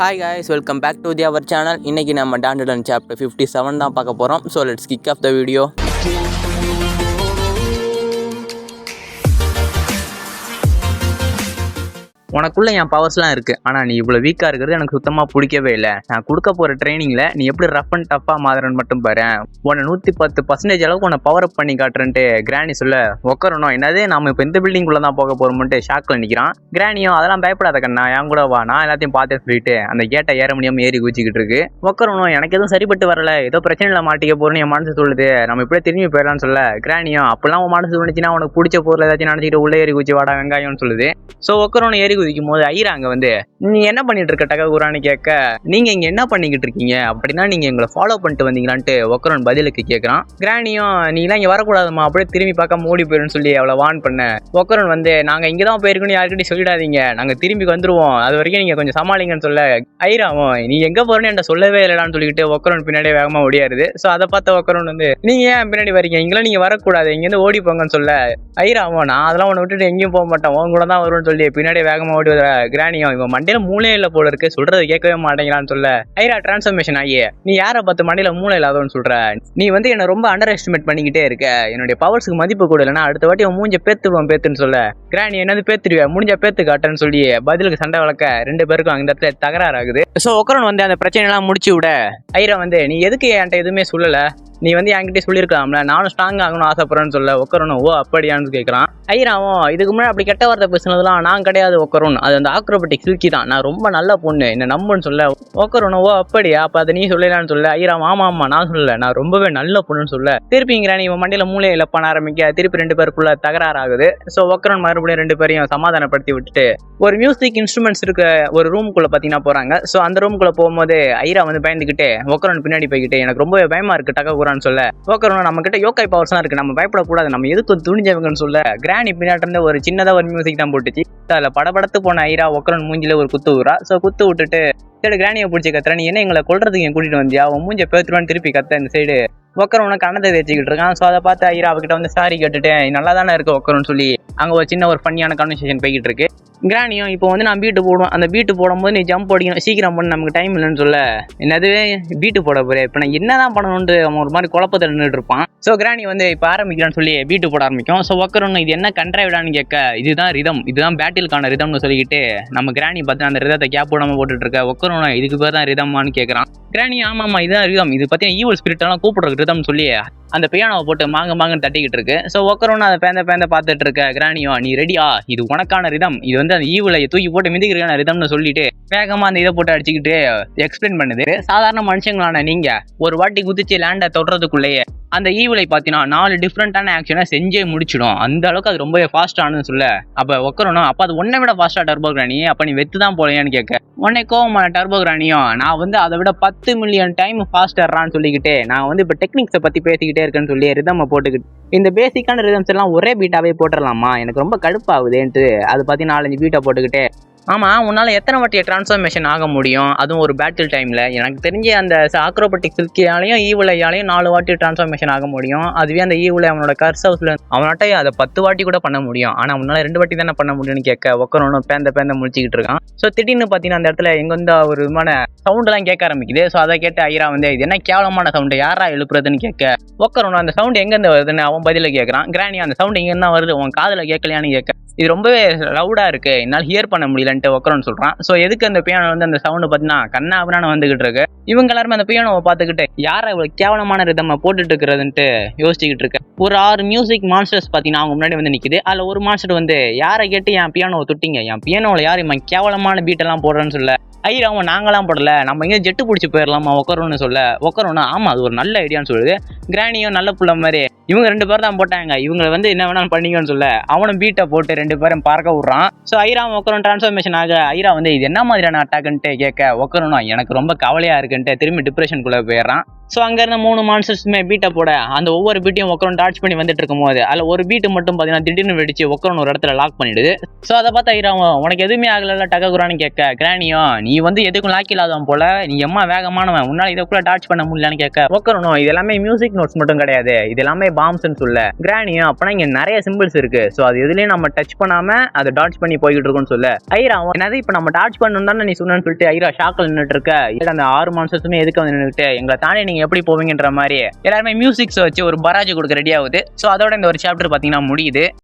Hi guys, welcome back to our channel. இன்றைக்கி நம்ம டான்டன் சாப்டர் 57 தான் பார்க்க போகிறோம். So let's kick off the video. உனக்குள்ளே என் பவர்ஸ்லாம் இருக்குது, ஆனால் நீ இவ்வளோ வீக்காக இருக்கிறது எனக்கு சுத்தமாக பிடிக்கவே இல்லை. நான் கொடுக்க போகிற ட்ரைனிங்கில் நீ எப்படி ரஃப் அண்ட் டஃப்பாக மாறுறன்னு மட்டும் பாரு. உன்னை 110% அளவுக்கு உன்னை பவர் அப் பண்ணி காட்டுறேன்ட்டு கிராணி சொல்ல உட்காரணும். என்னது நம்ம இப்போ இந்த பில்டிங்குள்ளே தான் போக போகிறோம்ட்டு ஷாக்கில் நிற்கிறான். கிராணியும் அதெல்லாம் பயப்படாத கண்ணா, என் கூட வா, நான் எல்லாத்தையும் பார்த்தேன் சொல்லிட்டு அந்த கேட்டை ஏற முடியாமல் ஏறி குச்சிக்கிட்டு இருக்கு. உட்காரணும், எனக்கு எதுவும் சரிப்பட்டு வரல, ஏதோ பிரச்சனையில் மாட்டிக்க போகிறேன்னு என் மனசு சொல்லுது. நம்ம இப்படியே திரும்பி போயிடலான்னு சொல்ல கிராணியும் அப்பெல்லாம் உன் மனசு தோணுச்சுன்னா உனக்கு பிடிச்ச பொருள் ஏதாச்சும் நினச்சிக்கிட்டு உள்ளே ஏறி குச்சி வாடா வெங்காயம்னு சொல்லுது. ஸோ உட்காரணும் ஏறி குதிக்கும் போது ஐரா அங்க வந்து நீ என்ன பண்ணிட்டு இருக்க டககுரான்னு கேட்க, நீங்க இங்க என்ன பண்ணிக்கிட்டு இருக்கீங்க, அப்படின்னா நீங்க எங்களை ஃபாலோ பண்ணிட்டு வந்தீங்களான்ட்டு ஒக்கரன் பதிலுக்கு கேட்கறான். கிராணியும் நீ எல்லாம் இங்க வரக்கூடாதுமா, அப்படியே திரும்பி பார்க்காம ஓடி போயிடுன்னு சொல்லி அவளை வான் பண்ண ஒக்கரன் வந்து நாங்க இங்கதான் போயிருக்கோன்னு யாருக்கிட்டையும் சொல்லிடாதீங்க, நாங்க திரும்பி வந்துருவோம், அது வரைக்கும் நீங்க கொஞ்சம் சமாளிங்கன்னு சொல்ல ஐராவும் நீ எங்க போறேன்னு என்கிட்ட சொல்லவே இல்லடான்னு சொல்லிட்டு ஒக்கரன் பின்னாடியே வேகமா ஓடியாருது. ஸோ அதை பார்த்த ஒக்கரன் வந்து நீங்க ஏன் பின்னாடி வரீங்க, இங்கெல்லாம் நீங்க வரக்கூடாது, இங்கேருந்து ஓடி போங்கன்னு சொல்ல ஐராவும் நான் அதெல்லாம் உன்னை விட்டுட்டு எங்கேயும் போக மாட்டேன், உன் கூட தான் வருவேன்னு சொல்லி பின்னாடியே வேகமா ஓடி வர கிராணியும் இவன் மண்டையில மூளை இல்ல போல இருக்கு, சொல்றது கேட்கவே மாட்டேங்கிறான்னு சொல்ல ஐரா டிரான்ஸ்ஃபர்மேஷன் ஆகியே நீ யாரை பார்த்து மண்டையில மூளை இல்லாதவன்னு சொல்ற, நீ வந்து என்ன ரொம்ப அண்டர் எஸ்டிமேட் பண்ணிக்கிட்டே இருக்க, என்னுடைய பவர்ஸுக்கு மதிப்பு கூட இல்லைன்னா அடுத்த வாட்டி அவன் மூஞ்ச பேத்துன்னு சொல்ல கிராணி என்னது பேத்துருவேன் முடிஞ்ச பேத்து காட்டன்னு சொல்லி பதிலுக்கு சண்டை வளர்க்க ரெண்டு பேருக்கும் அந்த இடத்துல தகராறு ஆகுது. ஸோ ஒக்கரன் வந்து அந்த பிரச்சனை எல்லாம் முடிச்சு விட ஐரா வந்து நீ எதுக்கு என்கிட்ட எதுவுமே சொல்லல, நீ வந்து என்கிட்ட சொல்லியிருக்கலாம்ல, நானும் ஸ்ட்ராங் ஆகணும் ஆசைப்படுறேன்னு சொல்ல ஒக்கரணும் ஓ அப்படியான்னு கேட்கறான். ஐராவும் இதுக்கு முன்னாடி அப்படி கெட்ட வார்த்தை பேசுனதுலாம் நான் கிடையாது ஒக்கரன், அது அந்த ஆக்ரோபேட்டிக் சில்கி தான், நான் ரொம்ப நல்ல பொண்ணு என்ன நம்புன்னு சொல்ல ஒக்கரணும் ஓ அப்படியா அப்ப அதை நீ சொல்லலான்னு சொல்ல ஐராவும் ஆமா நான் சொல்லல, நான் ரொம்பவே நல்ல பொண்ணுன்னு சொல்ல திருப்பிங்கிறான் இவன் மண்டியில மூளையை இல்லை பண்ண ஆரம்பிக்க திருப்பி ரெண்டு பேருக்குள்ள தகராறு ஆகுது. ஸோ ஒக்கரன் மறுபடியும் ரெண்டு பேரையும் சமாதானப்படுத்தி விட்டுட்டு ஒரு மியூசிக் இன்ஸ்ட்ருமெண்ட்ஸ் இருக்க ஒரு ரூமுக்குள்ள பாத்தீங்கன்னா போறாங்க. ஸோ அந்த ரூமுக்குள்ள போகும்போது ஐரா வந்து பயந்துகிட்டு ஒக்கரன் பின்னாடி போய்கிட்டு எனக்கு ரொம்பவே பயமா இருக்கு டககுரான்னு சொல்ல ஒக்கரன் நம்ம கிட்ட யோகாய் பவர்ஸ் தான் இருக்கு, நம்ம பயப்படக்கூடாது, நம்ம எதுக்கு துணிஞ்சவங்கன்னு சொல்ல கிராணி பின்னாடி இருந்து ஒரு சின்னதா ஒரு மியூசிக் தான் போட்டுச்சு. அதில் படபடத்து போன ஐரா ஒக்கரன் மூஞ்சில ஒரு குத்து விடுறா. ஸோ குத்து விட்டுட்டு சைடு கிராணியை பிடிச்சி கத்துற, நீ என்ன எங்களை கொல்றதுக்கு என் கூட்டிட்டு வந்தியா, அவன் மூஞ்ச பேத்துருவான்னு திருப்பி கத்த இந்த சைடு ஒக்கரவனை கண்ணத்தை தேய்ச்சிக்கிட்டு இருக்கான். ஸோ அதை பார்த்து ஐரா அவகிட்ட வந்து சாரி கேட்டுட்டேன் நல்லா தானே இருக்கு ஒக்கரன்னு சொல்லி அங்கே ஒரு சின்ன ஒரு ஃபன்னியான கான்வர்சேஷன் போய்கிட்டு இருக்கு. கிராணியும் இப்போ வந்து நான் பீட்டு போடுவேன், அந்த பீட்டு போடும்போது நீ ஜம்ப் அடிக்கணும் சீக்கிரம் பண்ணு நமக்கு டைம் இல்லைன்னு சொல்ல என்னது பீட்டு போட போறேன் இப்போ நான் என்னதான் பண்ணணும்னு அவன் ஒரு மாதிரி குழப்பத்தில் நின்றுட்டு இருப்பான். ஸோ கிராணி வந்து இப்போ ஆரம்பிக்கிறான்னு சொல்லி பீட்டு போட ஆரம்பிக்கும். ஸோ ஒக்கரன்னு இது என்ன கண்ட்ரைவிடான்னு கேட்க இதுதான் ரிதம், இதுதான் பேட்டிலுக்கான ரிதம்னு சொல்லிக்கிட்டு நம்ம கிராணி பார்த்து அந்த ரிதத்தை கேப் போடாமல் போட்டுட்டு இருக்க ஒக்கரன்னு இதுக்கு பேர் தான் ரிதம்மான்னு கேட்குறான். கிராணி ஆமாம்மா இதுதான் ரிதம், இது பற்றி ஈவல் ஸ்பிரிட் எல்லாம் கூப்பிடுற ரிதம்னு சொல்லி அந்த பியானோவை போட்டு மாங்கன்னு தட்டிக்கிட்டு இருக்கு. ஸோ ஒக்கரன்னு அதை பேந்த பார்த்துட்டு இருக்க கிராணியோ நீ ரெடியா, இது உனக்கான ரிதம், இது வந்து அந்த ஈவுல தூக்கி போட்டு மிதிக்கிறக்கான ரிதம்னு சொல்லிட்டு வேகமா அந்த இதை போட்டு அடிச்சுக்கிட்டு எக்ஸ்பிளைன் பண்ணுது. சாதாரண மனுஷங்களான நீங்க ஒரு வாட்டி குதிச்சு லேண்டை தொடுறதுக்குள்ளேயே அந்த ஈவிலை பார்த்தீங்கன்னா 4 டிஃப்ரெண்டான ஆக்ஷனை செஞ்சே முடிச்சிடும், அந்த அளவுக்கு அது ரொம்பவே ஃபாஸ்டானு சொல்ல அப்போ ஒக்கரணும் அப்போ அது ஒன்றை விட ஃபாஸ்டா டர்போ கிராணி, அப்போ நீ வெத்து தான் போலையான்னு கேட்க உடனே கோவமான டர்போ கிராணியும் நான் வந்து அதை விட 10 மில்லியன் டைம் ஃபாஸ்டர்றான்னு சொல்லிக்கிட்டு நான் வந்து இப்போ டெக்னிக்ஸை பற்றி பேசிக்கிட்டே இருக்கேன்னு சொல்லி ரிதம் போட்டுக்கிட்டு இந்த பேசிக்கான ரிதம்ஸ் எல்லாம் ஒரே பீட்டாவே போட்டுடலாமா, எனக்கு ரொம்ப கடுப்பாகுதுன்ட்டு அது பற்றி 4-5 பீட்டை போட்டுக்கிட்டு ஆமாம் உன்னால் எத்தனை வாட்டியை டிரான்ஸ்ஃபர்மேஷன் ஆக முடியும், அதுவும் ஒரு பேட்டில் டைமில், எனக்கு தெரிஞ்ச அந்த ஆக்ரோபேட்டிக் சில்கியாலையும் ஈவுலையாலையும் 4 வாட்டி டிரான்ஸ்ஃபர்மேஷன் ஆக முடியும், அதுவே அந்த ஈவுலை அவனோட கர்ஸ் ஹவுஸில் அவனாட்ட அதை 10 வாட்டி கூட பண்ண முடியும், ஆனால் உன்னால் 2 வாட்டி தானே பண்ண முடியும்னு கேட்க ஒக்கரணும் பேந்த முடிச்சுக்கிட்டு இருக்கான். ஸோ திடீர்னு பார்த்தீங்கன்னா அந்த இடத்துல எங்கே வந்து ஒரு விதமான சவுண்டெல்லாம் கேட்க ஆரம்பிக்குது. ஸோ அதை கேட்டு ஐரா வந்து இது என்ன கேவலமான சவுண்டு யாரா எழுப்புறதுன்னு கேட்க ஒக்கரணும் அந்த சவுண்டு எங்கேருந்து வருதுன்னு அவன் பதில கேட்குறான். கிராணி அந்த சவுண்டு எங்கேருந்து வருது உன் காதில் கேட்கலையான்னு கேட்க இது ரொம்பவே லவுடாக இருக்குது என்னால் ஹியர் பண்ண முடியலன்ட்டு ஒக்கரன்னு சொல்கிறான். ஸோ எதுக்கு அந்த பியானோ வந்து அந்த சவுண்டு பார்த்தீங்கன்னா கண்ணாபிரான வந்துகிட்டு இருக்கு. இவங்க எல்லாருமே அந்த பியானோவை பார்த்துக்கிட்டு யாரை இவ்வளோ கேவலமான ரிதம் போட்டுட்டு இருக்கிறதுன்ட்டு யோசிச்சுக்கிட்டு இருக்கு. ஒரு 6 மியூசிக் மான்ஸ்டர்ஸ் பார்த்தீங்கன்னா அவங்க முன்னாடி வந்து நிற்குது. அதில் ஒரு மான்ஸ்டர் வந்து யாரை கேட்டு என் பியானோவை தொட்டிங்க, என் பியானோவில் யார் இவன் கேவலமான பீட்டெல்லாம் போடுறேன்னு சொல்ல ஐராவும் நாங்களாம் போடல, நம்ம எங்கே ஜெட்டு பிடிச்சி போயிடலாமா ஒக்கரன்னு சொல்ல ஒக்கரணும் ஆமாம் அது ஒரு நல்ல ஐடியான்னு சொல்லுது. கிராணியும் நல்ல புள்ள மாதிரி இவங்க 2 பேர் தான் போட்டாங்க, இவங்களை வந்து என்ன வேணாலும் பண்ணிக்கன்னு சொல்ல அவனும் பீட்டை போட்டு 2 பேரும் பார்க்க விட்றான். ஸோ ஐராவும் ஒக்கரன் டிரான்ஸ்ஃபர்மேஷன் ஆக ஐரா வந்து இது என்ன மாதிரியான அட்டாக்குன்ட்டு கேட்க ஒக்கரணும் எனக்கு ரொம்ப கவலையாக இருக்குன்ட்டு திரும்பி டிப்ரெஷனுக்குள்ளே போயிடுறான். ஸோ அங்க இருந்த 3 மான்ஸ்டர்ஸுமே பீட்டை போட அந்த ஒவ்வொரு பீட்டையும் ஒக்கரன் டாச் பண்ணி வந்துட்டு இருக்கும் போது அதுல ஒரு பீட்டு மட்டும் பாத்தீங்கன்னா திடீர்னு வெடிச்சு ஒக்கரன் ஒரு இடத்துல லாக் பண்ணிடுது. ஸோ அதை பார்த்தா ஐராவும் உனக்கு எதுவுமே ஆகல டககுரான்னு கேட்க, கிரானியும் நீ வந்து எதுக்கும் லாக் இல்லாதவன் போல, நீ எம்மா வேகமானவன், உன்னால இதை கூட டாச் பண்ண முடியலன்னு கேட்க, ஒக்கரனும் இது எல்லாமே மியூசிக் நோட்ஸ் மட்டும் கிடையாது, இது எல்லாமே பாம்ஸ்ன்னு சொல்ல, கிரானியும் அப்பனா இங்க நிறைய சிம்பிள்ஸ் இருக்கு, ஸோ அது எதுலயும் நம்ம டச் பண்ணாம அதை டாச் பண்ணி போய்கிட்டு இருக்கும்னு சொல்ல, ஐராவும் என்னது இப்ப நம்ம டாச் பண்ணணும் தானே நீ சொன்னு சொல்லிட்டு ஐரா ஷாக்கில் நின்றுட்டு இருக்க. அந்த 6 மான்ஸ்டர்ஸுமே எதுக்கு வந்து நின்றுட்டு எங்களை தானே நீங்க எப்படி போவீங்கன்ற மாதிரி எல்லாருமே மியூசிக்ஸ் வச்சு ஒரு பராஜ் கொடுக்க ரெடி ஆகுது. ஸோ அதோட இந்த ஒரு சாப்டர் பாத்தீங்கன்னா முடியுது.